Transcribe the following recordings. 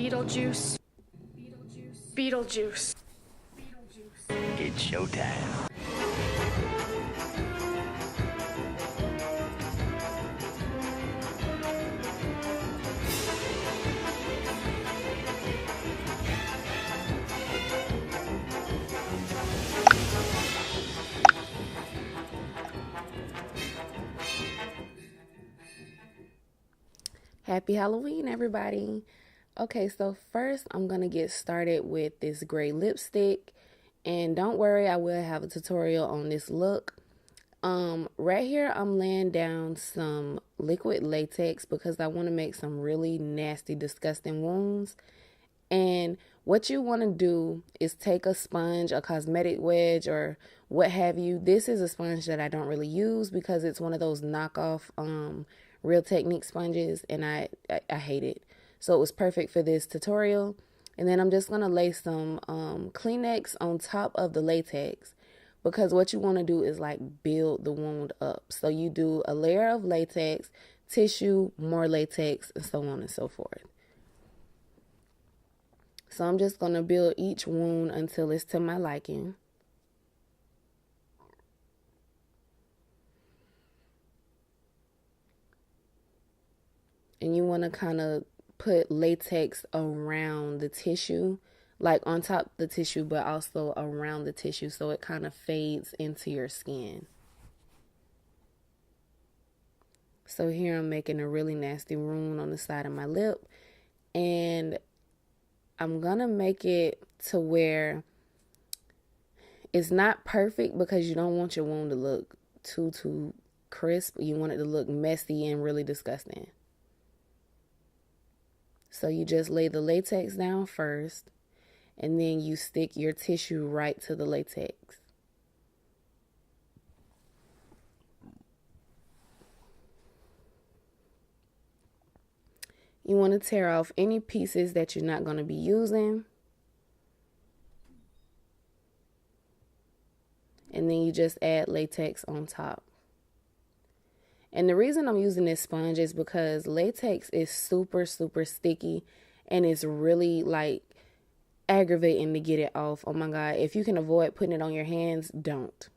Beetlejuice. Beetlejuice. It's showtime. Happy Halloween, everybody. Okay, so first I'm going to get started with this gray lipstick. And don't worry, I will have a tutorial on this look. Right here, I'm laying down some liquid latex because I want to make some really nasty, disgusting wounds. And what you want to do is take a sponge, a cosmetic wedge, or what have you. This is a sponge that I don't really use because it's one of those knockoff Real Technique sponges, and I hate it. So it was perfect for this tutorial. And then I'm just going to lay some Kleenex on top of the latex because what you want to do is like build the wound up. So you do a layer of latex, tissue, more latex, and so on and so forth. So I'm just going to build each wound until it's to my liking. And you want to kind of put latex around the tissue, like on top of the tissue, but also around the tissue so it kind of fades into your skin. So here I'm making a really nasty wound on the side of my lip, and I'm going to make it to where it's not perfect because you don't want your wound to look too crisp. You want it to look messy and really disgusting. So you just lay the latex down first, and then you stick your tissue right to the latex. You want to tear off any pieces that you're not going to be using. And then you just add latex on top. And the reason I'm using this sponge is because latex is super sticky, and it's really like aggravating to get it off. Oh my God, if you can avoid putting it on your hands, don't.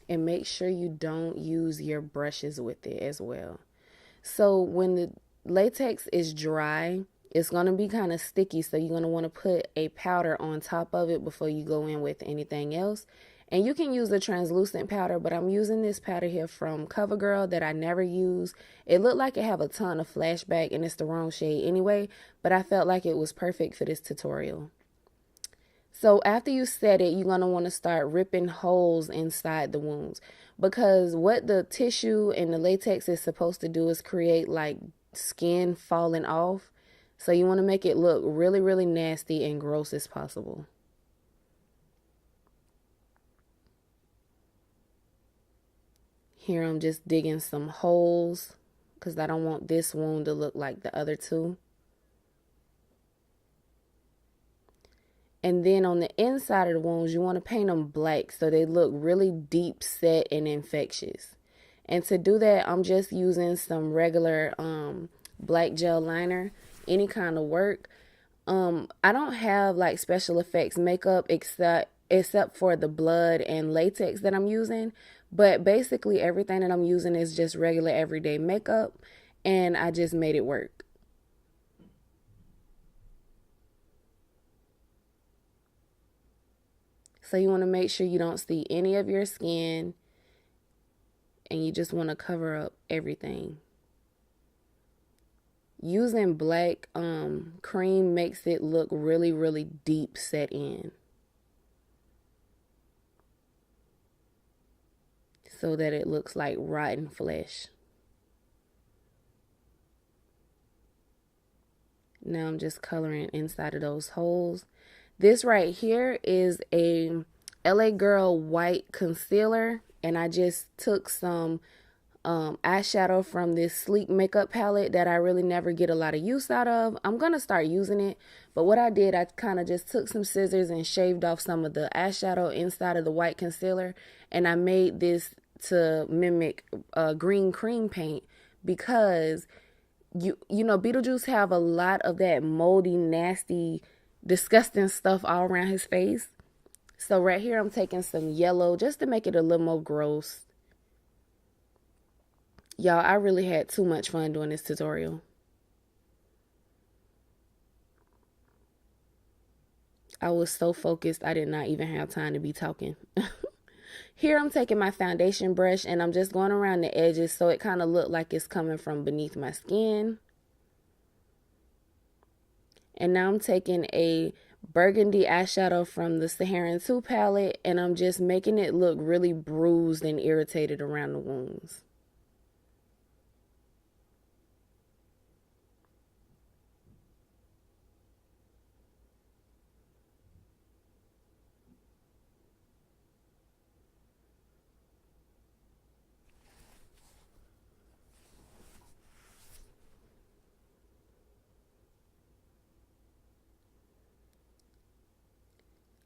And make sure you don't use your brushes with it as well. So when the latex is dry, it's going to be kind of sticky, so you're going to want to put a powder on top of it before you go in with anything else. And you can use a translucent powder, but I'm using this powder here from CoverGirl that I never use. It looked like it have a ton of flashback, and it's the wrong shade anyway, but I felt like it was perfect for this tutorial. So after you set it, you're going to want to start ripping holes inside the wounds, because what the tissue and the latex is supposed to do is create like skin falling off. So you want to make it look really nasty and gross as possible. Here I'm just digging some holes because I don't want this wound to look like the other two. And then on the inside of the wounds, you want to paint them black so they look really deep set and infectious. And to do that, I'm just using some regular black gel liner. Any kind of work. I don't have like special effects makeup except for the blood and latex that I'm using, but basically everything that I'm using is just regular everyday makeup, and I just made it work. So you want to make sure you don't see any of your skin, and you just want to cover up everything. Using black cream makes it look really deep set in, so that it looks like rotten flesh. Now I'm just coloring inside of those holes. This right here is a LA Girl white concealer, and I just took some eyeshadow from this sleek makeup palette that I really never get a lot of use out of. I'm gonna start using it, but what I did, I kind of just took some scissors and shaved off some of the eyeshadow inside of the white concealer, and I made this to mimic green cream paint because you know Beetlejuice have a lot of that moldy, nasty, disgusting stuff all around his face. So right here I'm taking some yellow just to make it a little more gross. Y'all, I really had too much fun doing this tutorial. I was so focused I did not even have time to be talking. Here I'm taking my foundation brush and I'm just going around the edges so it kind of look like it's coming from beneath my skin. And now I'm taking a burgundy eyeshadow from the Saharan 2 palette and I'm just making it look really bruised and irritated around the wounds.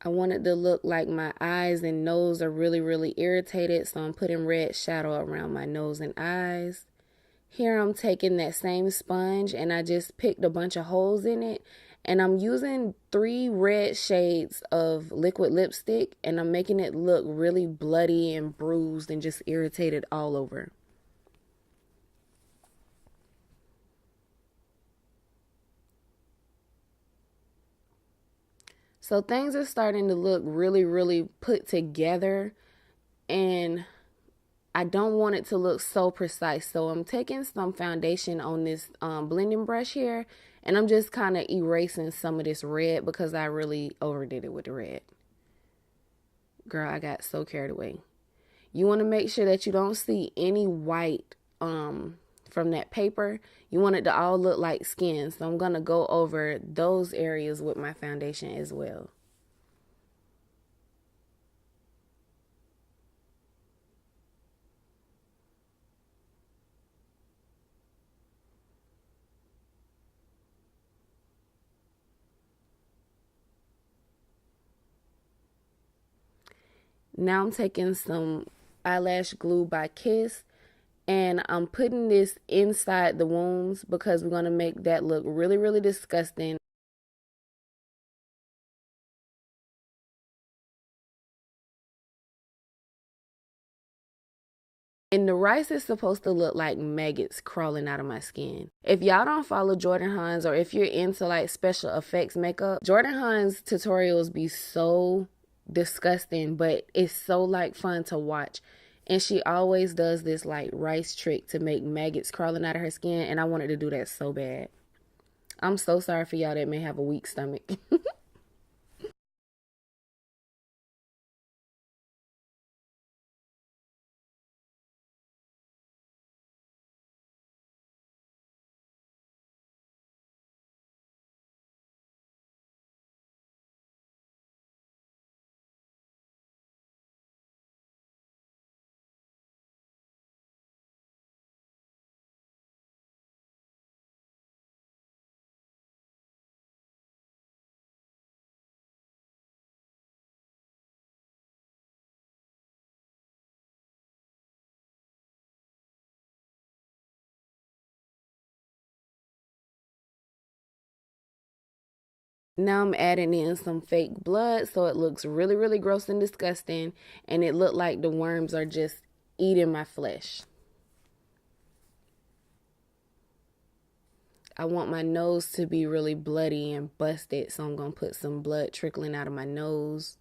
I want it to look like my eyes and nose are really, really irritated, so I'm putting red shadow around my nose and eyes. Here I'm taking that same sponge and I just picked a bunch of holes in it and I'm using 3 red shades of liquid lipstick and I'm making it look really bloody and bruised and just irritated all over. So things are starting to look really, really put together and I don't want it to look so precise. So I'm taking some foundation on this blending brush here and I'm just kind of erasing some of this red because I really overdid it with the red. Girl, I got so carried away. You want to make sure that you don't see any white from that paper. You want it to all look like skin. So I'm going to go over those areas with my foundation as well. Now I'm taking some eyelash glue by Kiss and I'm putting this inside the wounds because we're going to make that look really, really disgusting. And the rice is supposed to look like maggots crawling out of my skin. If y'all don't follow Jordan Hans or if you're into like special effects makeup, Jordan Hans tutorials be so disgusting, but it's so like fun to watch. And she always does this like rice trick to make maggots crawling out of her skin. And I wanted to do that so bad. I'm so sorry for y'all that may have a weak stomach. Now I'm adding in some fake blood so it looks really, really gross and disgusting. And it looked like the worms are just eating my flesh. I want my nose to be really bloody and busted, so I'm going to put some blood trickling out of my nose.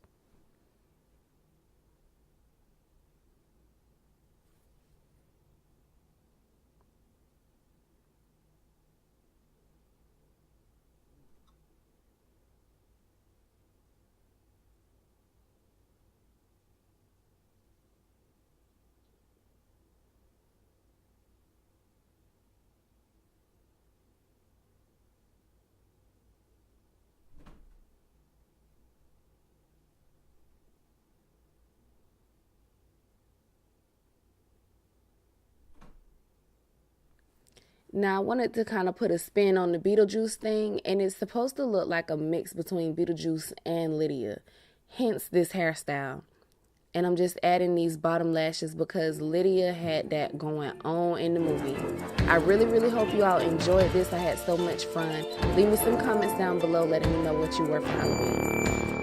Now I wanted to kind of put a spin on the Beetlejuice thing, and it's supposed to look like a mix between Beetlejuice and Lydia, hence this hairstyle. And I'm just adding these bottom lashes because Lydia had that going on in the movie. I really hope you all enjoyed this. I had so much fun. Leave me some comments down below letting me know what you wore for Halloween.